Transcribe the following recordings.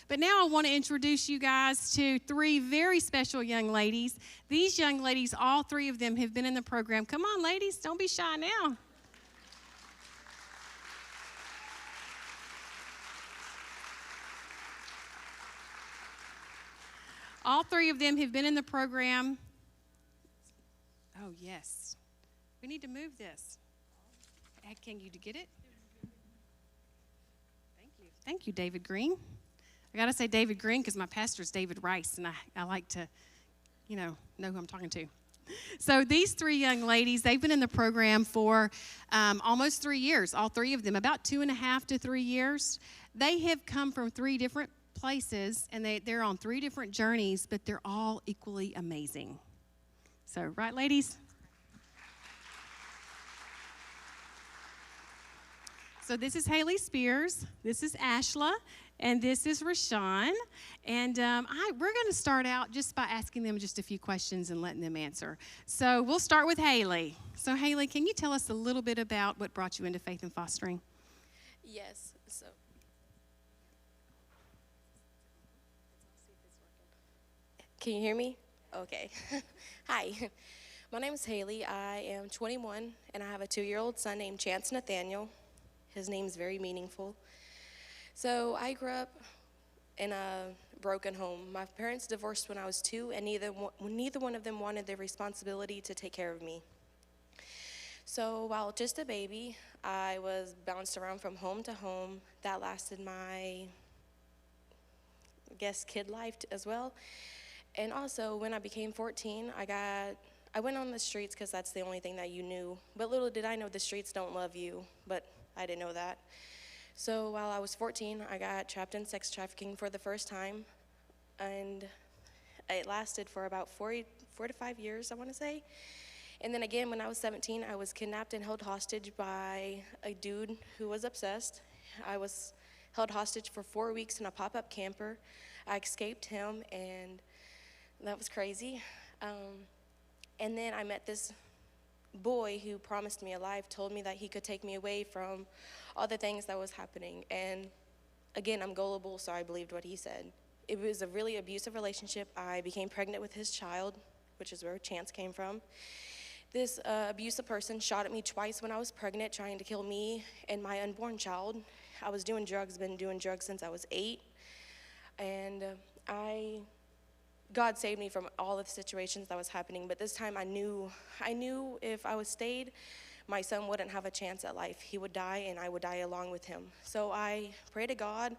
But now I want to introduce you guys to three very special young ladies. These young ladies, all three of them have been in the program. Come on, ladies, don't be shy now. All three of them have been in the program. Oh, yes. We need to move this. Can you get it? Thank you. Thank you, David Green. I got to say David Green because my pastor's David Rice, and I like to, know who I'm talking to. So these three young ladies, they've been in the program for almost 3 years, all three of them, about 2.5 to 3 years. They have come from three different places, and they're on three different journeys, but they're all equally amazing. So, right, ladies? So this is Haley Spears, this is Ashla, and this is Rashawn. And we're going to start out just by asking them just a few questions and letting them answer. So we'll start with Haley. So Haley, can you tell us a little bit about what brought you into Faith and Fostering? Yes, so. Can you hear me? Okay. Hi, my name is Haley. I am 21, and I have a 2-year-old son named Chance Nathaniel. His name's very meaningful. So I grew up in a broken home. My parents divorced when I was 2, and neither one of them wanted the responsibility to take care of me. So while just a baby, I was bounced around from home to home. That lasted my, kid life as well. And also, when I became 14, I went on the streets because that's the only thing that you knew. But little did I know the streets don't love you, but I didn't know that. So while I was 14, I got trapped in sex trafficking for the first time, and it lasted for about 4 to 5 years, I want to say. And then again, when I was 17, I was kidnapped and held hostage by a dude who was obsessed. I was held hostage for 4 weeks in a pop-up camper. I escaped him, and that was crazy. And then I met this boy who promised me a life, told me that he could take me away from all the things that was happening. And again, I'm gullible, so I believed what he said. It was a really abusive relationship. I became pregnant with his child, which is where Chance came from. This abusive person shot at me twice when I was pregnant, trying to kill me and my unborn child. I was doing drugs, been doing drugs since I was 8. And God saved me from all of the situations that was happening, but this time I knew if I was stayed, my son wouldn't have a chance at life. He would die, and I would die along with him. So I prayed to God,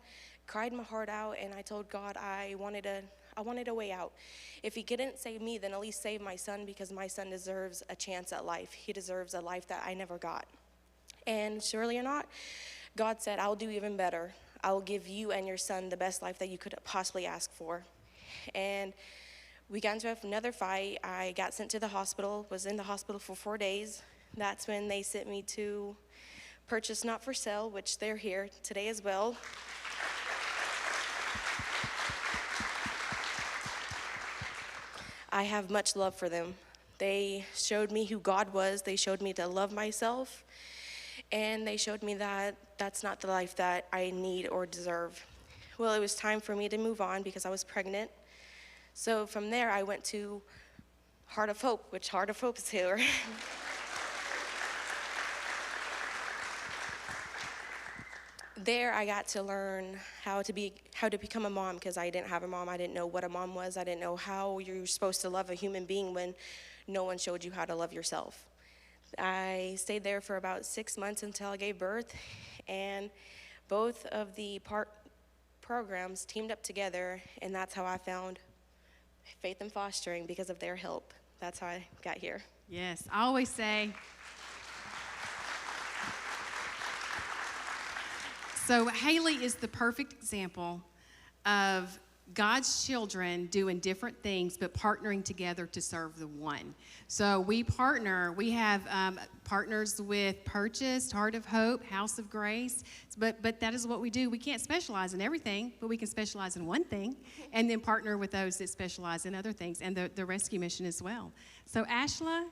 cried my heart out, and I told God I wanted a way out. If he couldn't save me, then at least save my son, because my son deserves a chance at life. He deserves a life that I never got. And surely or not, God said, I'll do even better. I will give you and your son the best life that you could possibly ask for. And we got into another fight. I got sent to the hospital, was in the hospital for 4 days. That's when they sent me to Purchase Not for Sale, which they're here today as well. I have much love for them. They showed me who God was. They showed me to love myself. And they showed me that that's not the life that I need or deserve. Well, it was time for me to move on because I was pregnant. So from there, I went to Heart of Hope, which Heart of Hope is here. There, I got to learn how to become a mom, because I didn't have a mom. I didn't know what a mom was. I didn't know how you're supposed to love a human being when no one showed you how to love yourself. I stayed there for about 6 months until I gave birth, and both of the programs teamed up together, and that's how I found Faith and Fostering, because of their help. That's how I got here. Yes, I always say. So Haley is the perfect example of God's children doing different things, but partnering together to serve the one. So we have partners with Purchased, Heart of Hope, House of Grace, but that is what we do. We can't specialize in everything, but we can specialize in one thing, and then partner with those that specialize in other things, and the rescue mission as well. So Ashla,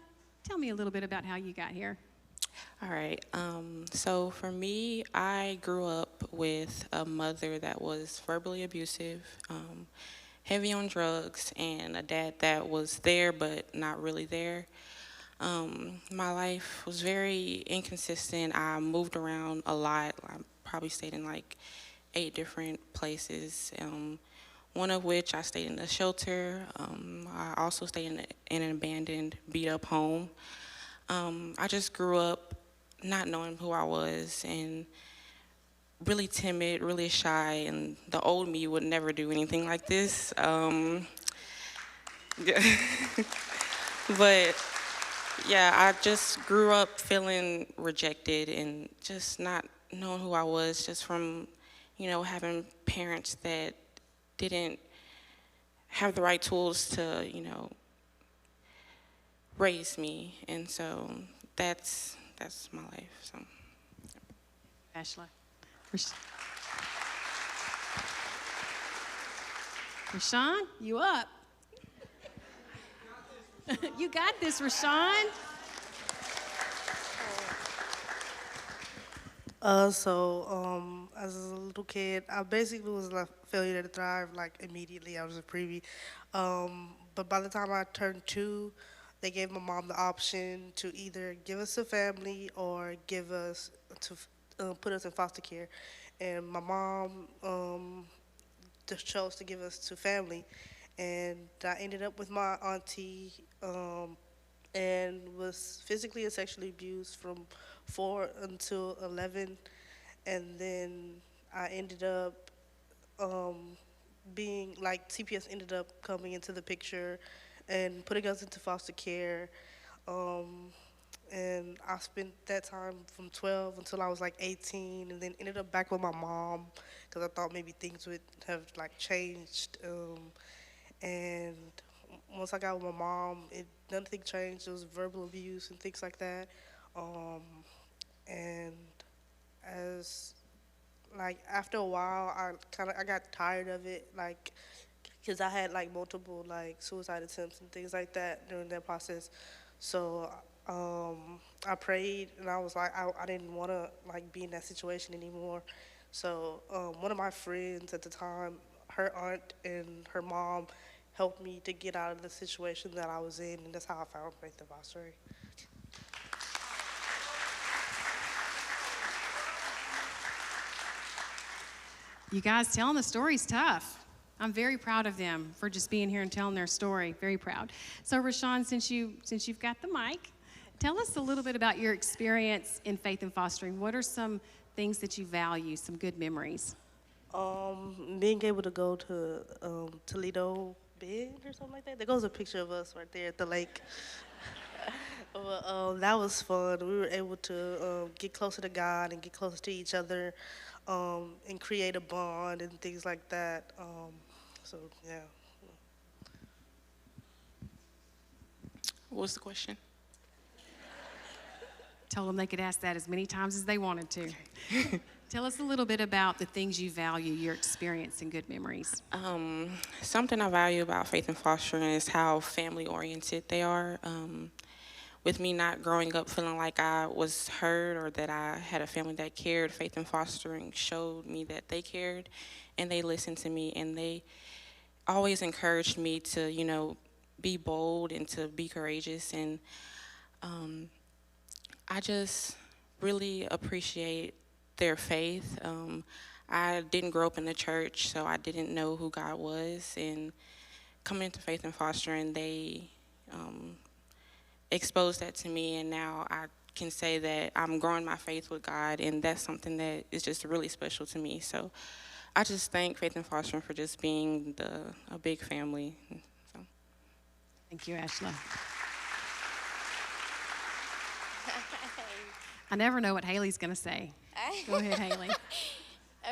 tell me a little bit about how you got here. All right, so for me, I grew up with a mother that was verbally abusive, heavy on drugs, and a dad that was there but not really there. My life was very inconsistent. I moved around a lot. I probably stayed in like 8 different places. One of which I stayed in a shelter. I also stayed in an abandoned, beat up home. I just grew up not knowing who I was and really timid, really shy, and the old me would never do anything like this. Yeah. But yeah, I just grew up feeling rejected and just not knowing who I was, just from, having parents that didn't have the right tools to, raise me. And so that's my life. So Ashla. Rashawn, you up? You got this, Rashawn. As a little kid, I basically was like failure to thrive like immediately. I was a preemie. But by the time I turned 2, they gave my mom the option to either give us a family or give us to put us in foster care. And my mom just chose to give us to family. And I ended up with my auntie and was physically and sexually abused from 4 until 11. And then I ended up being like CPS ended up coming into the picture and putting us into foster care. Um, and I spent that time from 12 until I was like 18, and then ended up back with my mom because I thought maybe things would have like changed. And once I got with my mom, nothing changed. It was verbal abuse and things like that. Um, and as like after a while, I got tired of it, like because I had like multiple like suicide attempts and things like that during that process. So I prayed and I was like I didn't want to like be in that situation anymore. So one of my friends at the time, her aunt and her mom helped me to get out of the situation that I was in, and that's how I found Faith in Fostering. You guys telling the story's tough. I'm very proud of them for just being here and telling their story. Very proud. So, Rashawn, since you've got the mic, tell us a little bit about your experience in Faith and Fostering. What are some things that you value, some good memories? Being able to go to Toledo Bend or something like that. There goes a picture of us right there at the lake. But, that was fun. We were able to get closer to God and get closer to each other, and create a bond and things like that. So yeah. what was the question? Told them they could ask that as many times as they wanted to. Tell us a little bit about the things you value, your experience and good memories. Something I value about Faith and Fostering is how family-oriented they are. With me not growing up feeling like I was heard or that I had a family that cared, Faith and Fostering showed me that they cared and they listened to me, and they always encouraged me to, be bold and to be courageous. And I just really appreciate their faith. I didn't grow up in the church, so I didn't know who God was. And coming into Faith and Fostering, they exposed that to me, and now I can say that I'm growing my faith with God, and that's something that is just really special to me. So I just thank Faith and Fostering for just being a big family. So. Thank you, Ashla. I never know what Haley's going to say. Go ahead, Haley.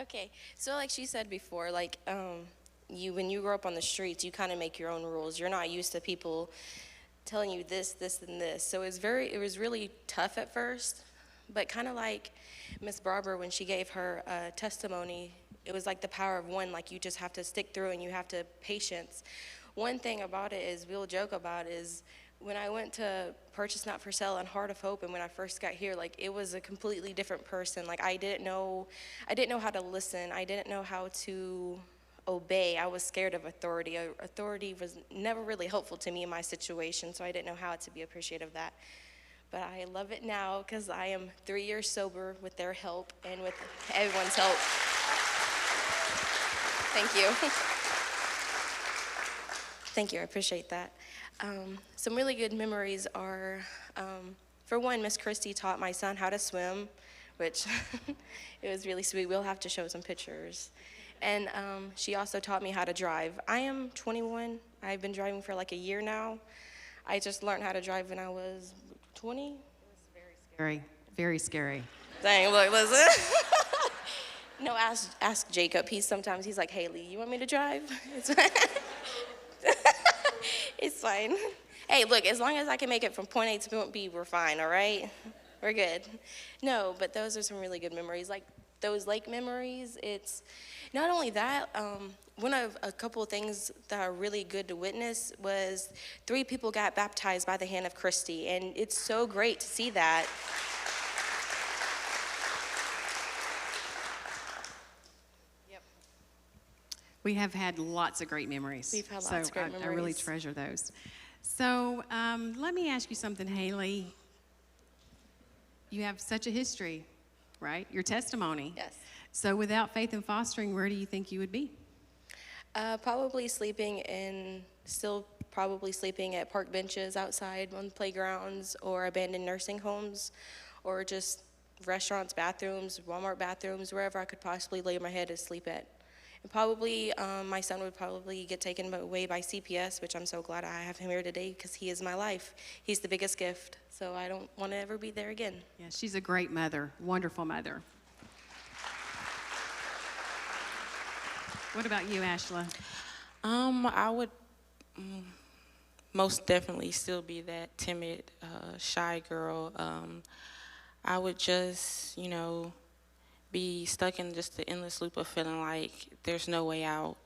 Okay, so like she said before, like when you grow up on the streets, you kind of make your own rules. You're not used to people telling you this, this, and this. So it was really tough at first, but kind of like Miss Barber when she gave her testimony, it was like the power of one. Like you just have to stick through and you have to patience. One thing about it is we'll joke about is when I went to purchase Not for Sale on Heart of Hope, and when I first got here, like it was a completely different person. Like I didn't know how to listen. I didn't know how to obey. I was scared of authority. Authority was never really helpful to me in my situation, so I didn't know how to be appreciative of that. But I love it now because I am 3 years sober with their help and with everyone's help. Thank you. Thank you, I appreciate that. Some really good memories are, for one, Miss Christie taught my son how to swim, which it was really sweet. We'll have to show some pictures. And she also taught me how to drive. I am 21. I've been driving for like a year now. I just learned how to drive when I was 20. Scary, very scary. Dang, look, listen. No, ask Jacob. He's like, Haley, you want me to drive? It's fine. It's fine. Hey, look, as long as I can make it from point A to point B, we're fine, all right? We're good. No, but those are some really good memories. Like those lake memories, it's not only that, one of a couple of things that are really good to witness was 3 people got baptized by the hand of Christy, and it's so great to see that. We have had lots of great memories. We've had lots of great memories. I really treasure those. So let me ask you something, Haley. You have such a history, right? Your testimony. Yes. So without Faith and Fostering, where do you think you would be? Still probably sleeping at park benches outside on playgrounds or abandoned nursing homes or just restaurants, bathrooms, Walmart bathrooms, wherever I could possibly lay my head to sleep at. And probably my son would probably get taken away by CPS, which I'm so glad I have him here today because he is my life. He's the biggest gift, so I don't want to ever be there again. Yeah, she's a great mother, wonderful mother. What about you, Ashla? I would most definitely still be that timid, shy girl. I would just, be stuck in just the endless loop of feeling like there's no way out.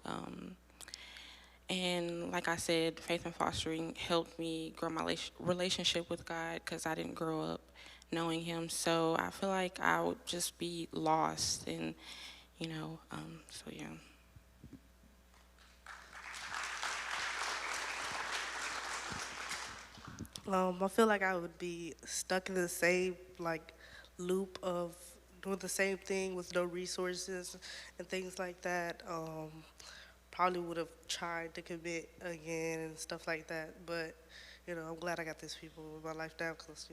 And like I said, Faith and Fostering helped me grow my relationship with God because I didn't grow up knowing Him. So I feel like I would just be lost, and so yeah. I feel like I would be stuck in the same loop of doing the same thing with no resources and things like that. Probably would have tried to commit again and stuff like that. But I'm glad I got these people in my life now because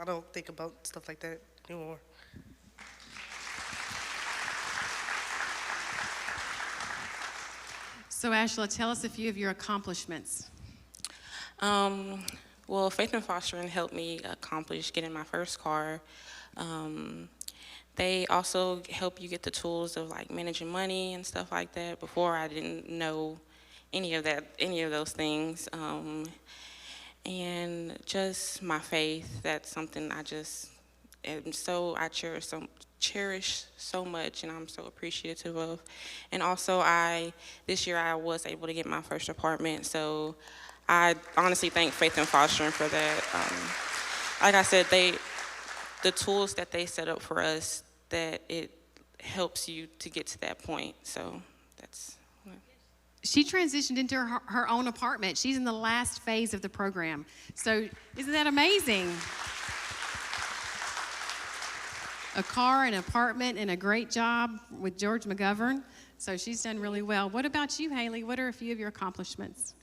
I don't think about stuff like that anymore. So Ashla, tell us a few of your accomplishments. Well, Faith and Fostering helped me accomplish getting my first car. They also help you get the tools of managing money and stuff like that. Before I didn't know any of those things. And just my faith, that's something I cherish so much, and I'm so appreciative of. And also this year I was able to get my first apartment, so I honestly thank Faith and Fostering for that. Like I said, the tools that they set up for us, that it helps you to get to that point. So that's. She transitioned into her own apartment. She's in the last phase of the program. So isn't that amazing? A car, an apartment, and a great job with George McGovern. So she's done really well. What about you, Haley? What are a few of your accomplishments?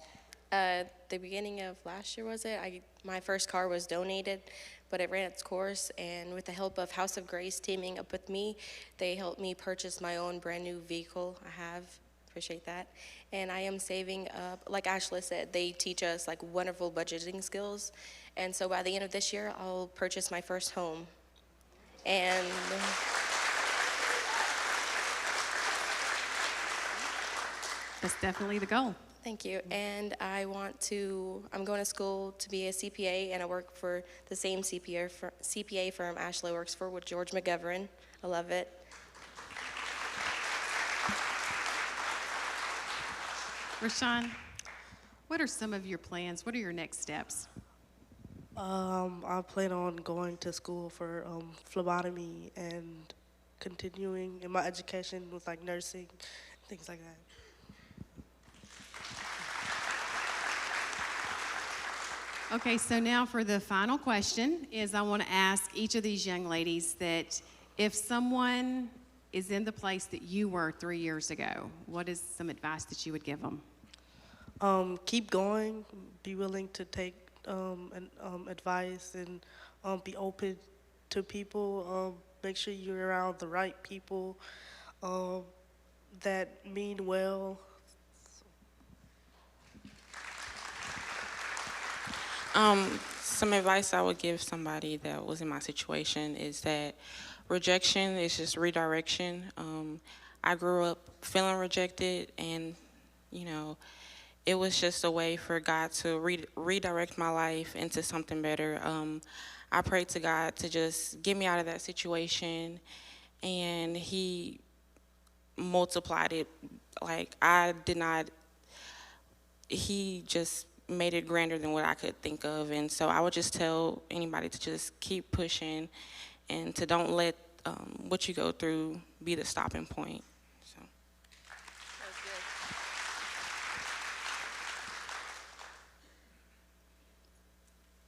The beginning of last year, was it? My first car was donated, but it ran its course, and with the help of House of Grace teaming up with me, they helped me purchase my own brand new vehicle. Appreciate that. And I am saving up, like Ashla said, they teach us wonderful budgeting skills, and so by the end of this year, I'll purchase my first home. And that's definitely the goal. thank you. And I'm going to school to be a CPA, and I work for the same CPA firm Ashley works for with George McGovern. I love it. Rashawn, what are some of your plans? What are your next steps? I plan on going to school for phlebotomy and continuing in my education with like nursing, things like that. Okay, so now for the final question is I want to ask each of these young ladies that if someone is in the place that you were 3 years ago, what is some advice that you would give them? Keep going. Be willing to take advice and be open to people. Make sure you're around the right people that mean well. Some advice I would give somebody that was in my situation is that rejection is just redirection. I grew up feeling rejected, and it was just a way for God to redirect my life into something better. I prayed to God to just get me out of that situation, and He multiplied it. Like He just made it grander than what I could think of. And so I would just tell anybody to just keep pushing and to don't let what you go through be the stopping point. So. That was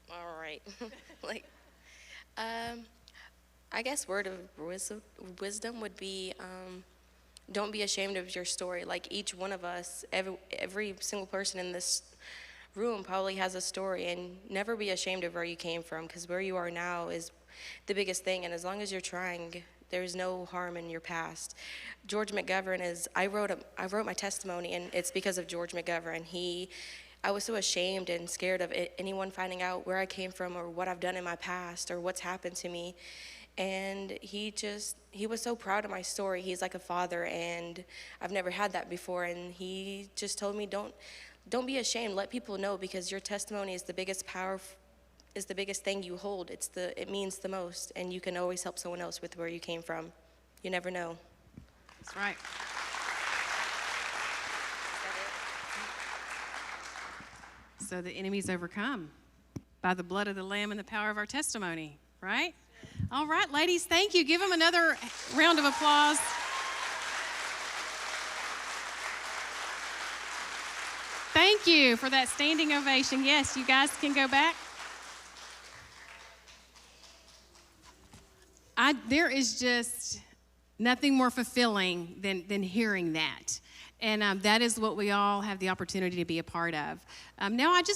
good. All right. I guess word of wisdom would be don't be ashamed of your story. Like each one of us, every single person in this room probably has a story, and never be ashamed of where you came from, because where you are now is the biggest thing, and as long as you're trying, there's no harm in your past. George McGovern I wrote my testimony, and it's because of George McGovern. I was so ashamed and scared of anyone finding out where I came from or what I've done in my past or what's happened to me. And he was so proud of my story. He's like a father, and I've never had that before. And he just told me, don't be ashamed. Let people know, because your testimony is the biggest power, is the biggest thing you hold. It means the most, and you can always help someone else with where you came from. You never know. That's right. So the enemy's overcome by the blood of the Lamb and the power of our testimony, right? All right, ladies, thank you. Give them another round of applause. Thank you for that standing ovation. Yes, you guys can go back. There is just nothing more fulfilling than hearing that. And that is what we all have the opportunity to be a part of. Now I just